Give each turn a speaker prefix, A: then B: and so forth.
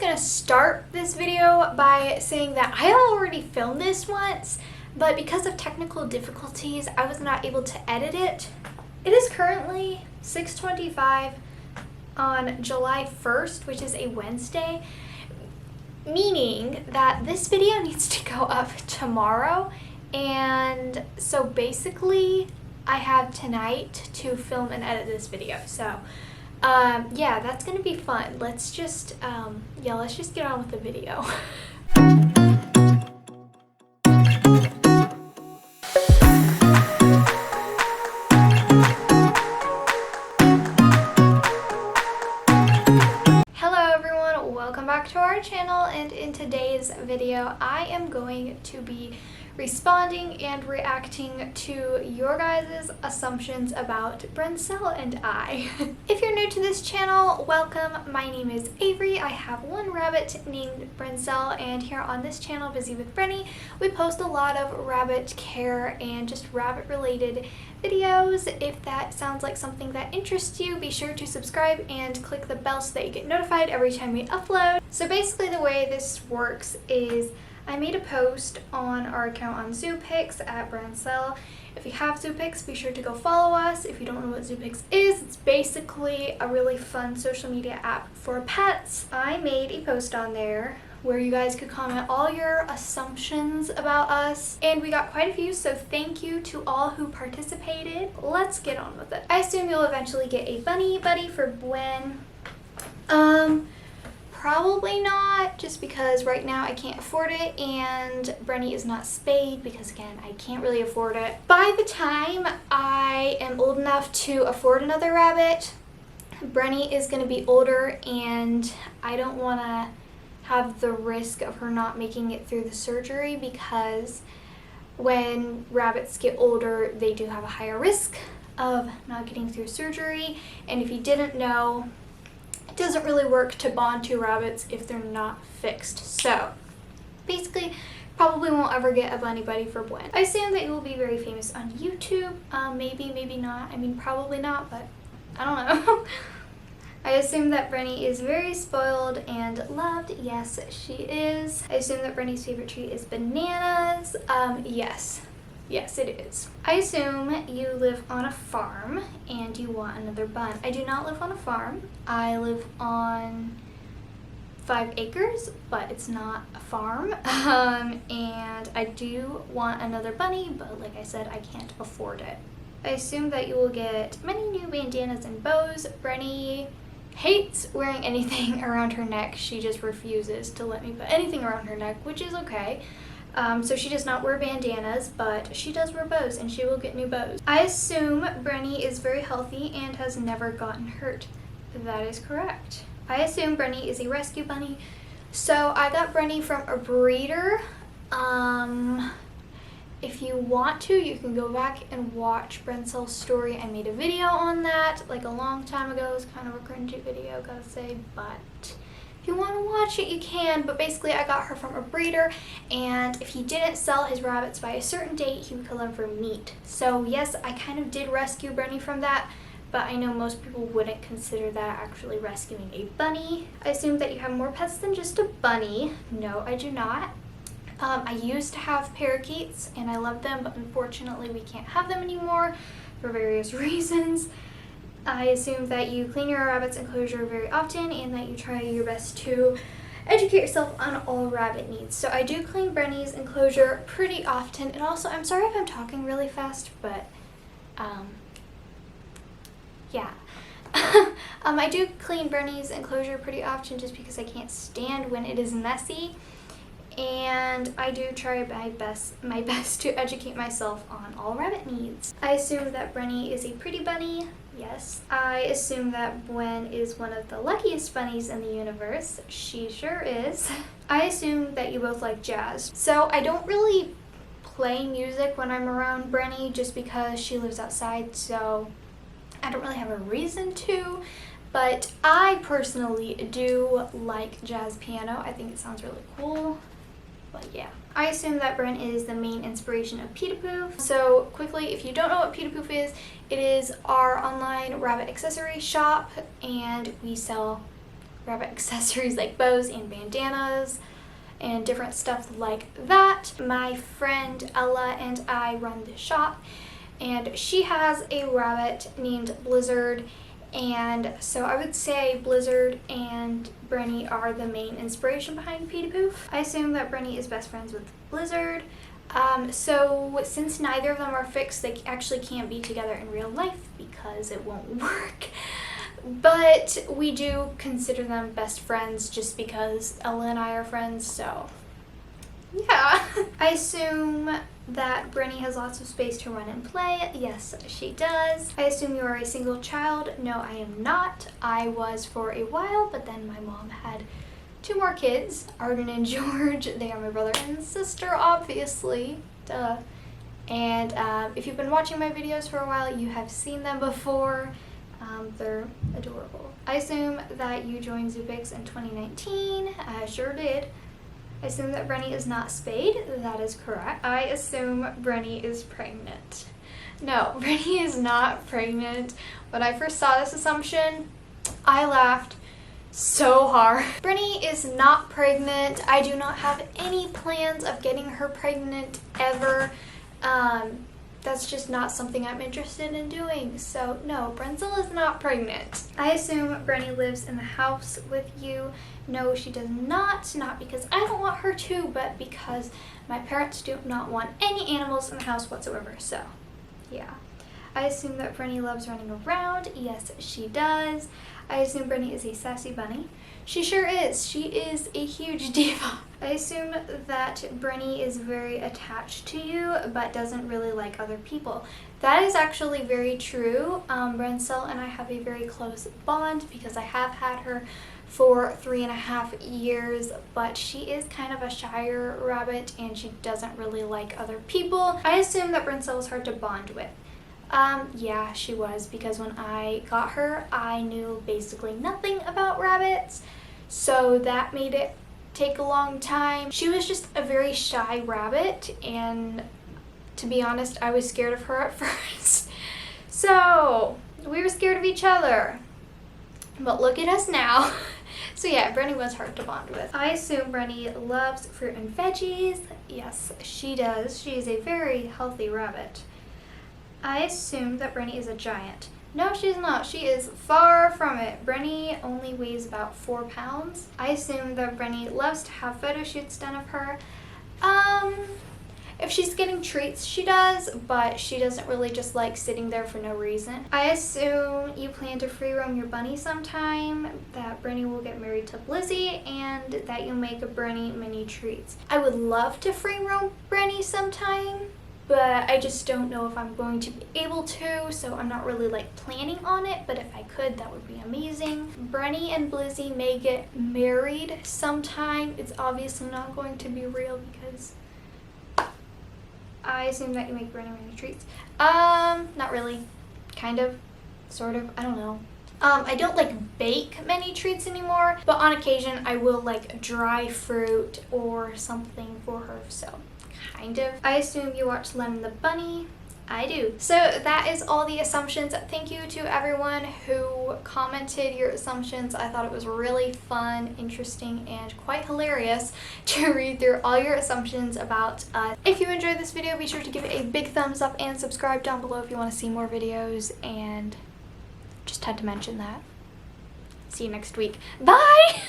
A: gonna start this video by saying that I already filmed this once, but because of technical difficulties, I was not able to edit it. It is currently 6:25 on July 1st, which is a Wednesday, meaning that this video needs to go up tomorrow. And so basically I have tonight to film and edit this video. So yeah, that's gonna be fun. Let's just get on with the video. Hello everyone, welcome back to our channel, and in today's video I am going to be responding and reacting to your guys' assumptions about Brencel and I. If you're new to this channel, welcome. My name is Avery. I have one rabbit named Brencel, and here on this channel, Busy with Brenny, we post a lot of rabbit care and just rabbit related videos. If that sounds like something that interests you, be sure to subscribe and click the bell so that you get notified every time we upload. So basically the way this works is I made a post on our account on Zoopix at Brencel. If you have Zoopix, be sure to go follow us. If you don't know what Zoopix is, it's basically a really fun social media app for pets. I made a post on there where you guys could comment all your assumptions about us, and we got quite a few, so thank you to all who participated. Let's get on with it. I assume you'll eventually get a bunny buddy for Gwen. Probably not, just because right now I can't afford it, and Brenny is not spayed because, again, I can't really afford it. By the time I am old enough to afford another rabbit, Brenny is going to be older, and I don't want to have the risk of her not making it through the surgery, because when rabbits get older, they do have a higher risk of not getting through surgery. And if you didn't know, doesn't really work to bond two rabbits if they're not fixed. So basically probably won't ever get a bunny buddy for Gwen. I assume that you will be very famous on YouTube. Maybe not. I mean, probably not, but I don't know. I assume that Brenny is very spoiled and loved. Yes, she is. I assume that Brenny's favorite tree is bananas. Yes, it is. I assume you live on a farm and you want another bun. I do not live on a farm. I live on 5 acres, but it's not a farm. And I do want another bunny, but like I said, I can't afford it. I assume that you will get many new bandanas and bows. Brenny hates wearing anything around her neck. She just refuses to let me put anything around her neck, which is okay. So she does not wear bandanas, but she does wear bows, and she will get new bows. I assume Brenny is very healthy and has never gotten hurt. That is correct. I assume Brenny is a rescue bunny. So I got Brenny from a breeder. If you want to, you can go back and watch Brencel's story. I made a video on that like a long time ago. It was kind of a cringy video, gotta say, but if you want to watch it, you can. But basically, I got her from a breeder, and if he didn't sell his rabbits by a certain date, he would kill them for meat. So yes, I kind of did rescue Brenny from that, but I know most people wouldn't consider that actually rescuing a bunny. I assume that you have more pets than just a bunny. No, I do not. I used to have parakeets, and I loved them, but unfortunately we can't have them anymore for various reasons. I assume that you clean your rabbit's enclosure very often, and that you try your best to educate yourself on all rabbit needs. So I do clean Brenny's enclosure pretty often, and also I'm sorry if I'm talking really fast, but yeah. I do clean Brenny's enclosure pretty often just because I can't stand when it is messy. And I do try my best to educate myself on all rabbit needs. I assume that Brenny is a pretty bunny. Yes. I assume that Gwen is one of the luckiest bunnies in the universe. She sure is. I assume that you both like jazz. So I don't really play music when I'm around Brenny just because she lives outside, so I don't really have a reason to. But I personally do like jazz piano. I think it sounds really cool. But yeah. I assume that Bren is the main inspiration of Peetapoof. So quickly, if you don't know what Peetapoof is, it is our online rabbit accessory shop, and we sell rabbit accessories like bows and bandanas and different stuff like that. My friend Ella and I run the shop, and she has a rabbit named Blizzard, and so I would say Blizzard and Brenny are the main inspiration behind Peter Poof. I assume that Brenny is best friends with Blizzard. So since neither of them are fixed, they actually can't be together in real life because it won't work. But we do consider them best friends just because Ella and I are friends, so yeah. I assume that Brenny has lots of space to run and play. Yes, she does. I assume you are a single child. No, I am not. I was for a while, but then my mom had 2 more kids, Arden and George. They are my brother and sister, obviously. Duh. And if you've been watching my videos for a while, you have seen them before. They're adorable. I assume that you joined Zupix in 2019. I sure did. I assume that Brenny is not spayed. That is correct. I assume Brenny is pregnant. No, Brenny is not pregnant. When I first saw this assumption, I laughed so hard. Brenny is not pregnant. I do not have any plans of getting her pregnant ever. That's just not something I'm interested in doing. So no, Brenzel is not pregnant. I assume Brenny lives in the house with you. No, she does not. Not because I don't want her to, but because my parents do not want any animals in the house whatsoever. So yeah. I assume that Brenny loves running around. Yes, she does. I assume Brenny is a sassy bunny. She sure is. She is a huge diva. I assume that Brenny is very attached to you, but doesn't really like other people. That is actually very true. Brenzel and I have a very close bond because I have had her for 3.5 years, but she is kind of a shyer rabbit and she doesn't really like other people. I assume that Brenzel was hard to bond with. Yeah, she was, because when I got her, I knew basically nothing about rabbits, so that made it take a long time. She was just a very shy rabbit, and to be honest, I was scared of her at first. So we were scared of each other, but look at us now. So yeah, Brenny was hard to bond with. I assume Brenny loves fruit and veggies. Yes, she does. She is a very healthy rabbit. I assume that Brenny is a giant. No, she's not. She is far from it. Brenny only weighs about 4 pounds. I assume that Brenny loves to have photo shoots done of her. If she's getting treats, she does, but she doesn't really just like sitting there for no reason. I assume you plan to free roam your bunny sometime, that Brenny will get married to Blizzy, and that you'll make a Brenny mini treats. I would love to free roam Brenny sometime, but I just don't know if I'm going to be able to, so I'm not really like planning on it, but if I could, that would be amazing. Brenny and Blizzy may get married sometime. It's obviously not going to be real because I assume that you make Brenny mini treats. Not really. Kind of. Sort of. I don't know. I don't like bake many treats anymore, but on occasion I will like dry fruit or something for her, so kind of. I assume you watch Lemon the Bunny. I do. So that is all the assumptions. Thank you to everyone who commented your assumptions. I thought it was really fun, interesting, and quite hilarious to read through all your assumptions about us. If you enjoyed this video, be sure to give it a big thumbs up and subscribe down below if you want to see more videos, and just had to mention that. See you next week. Bye!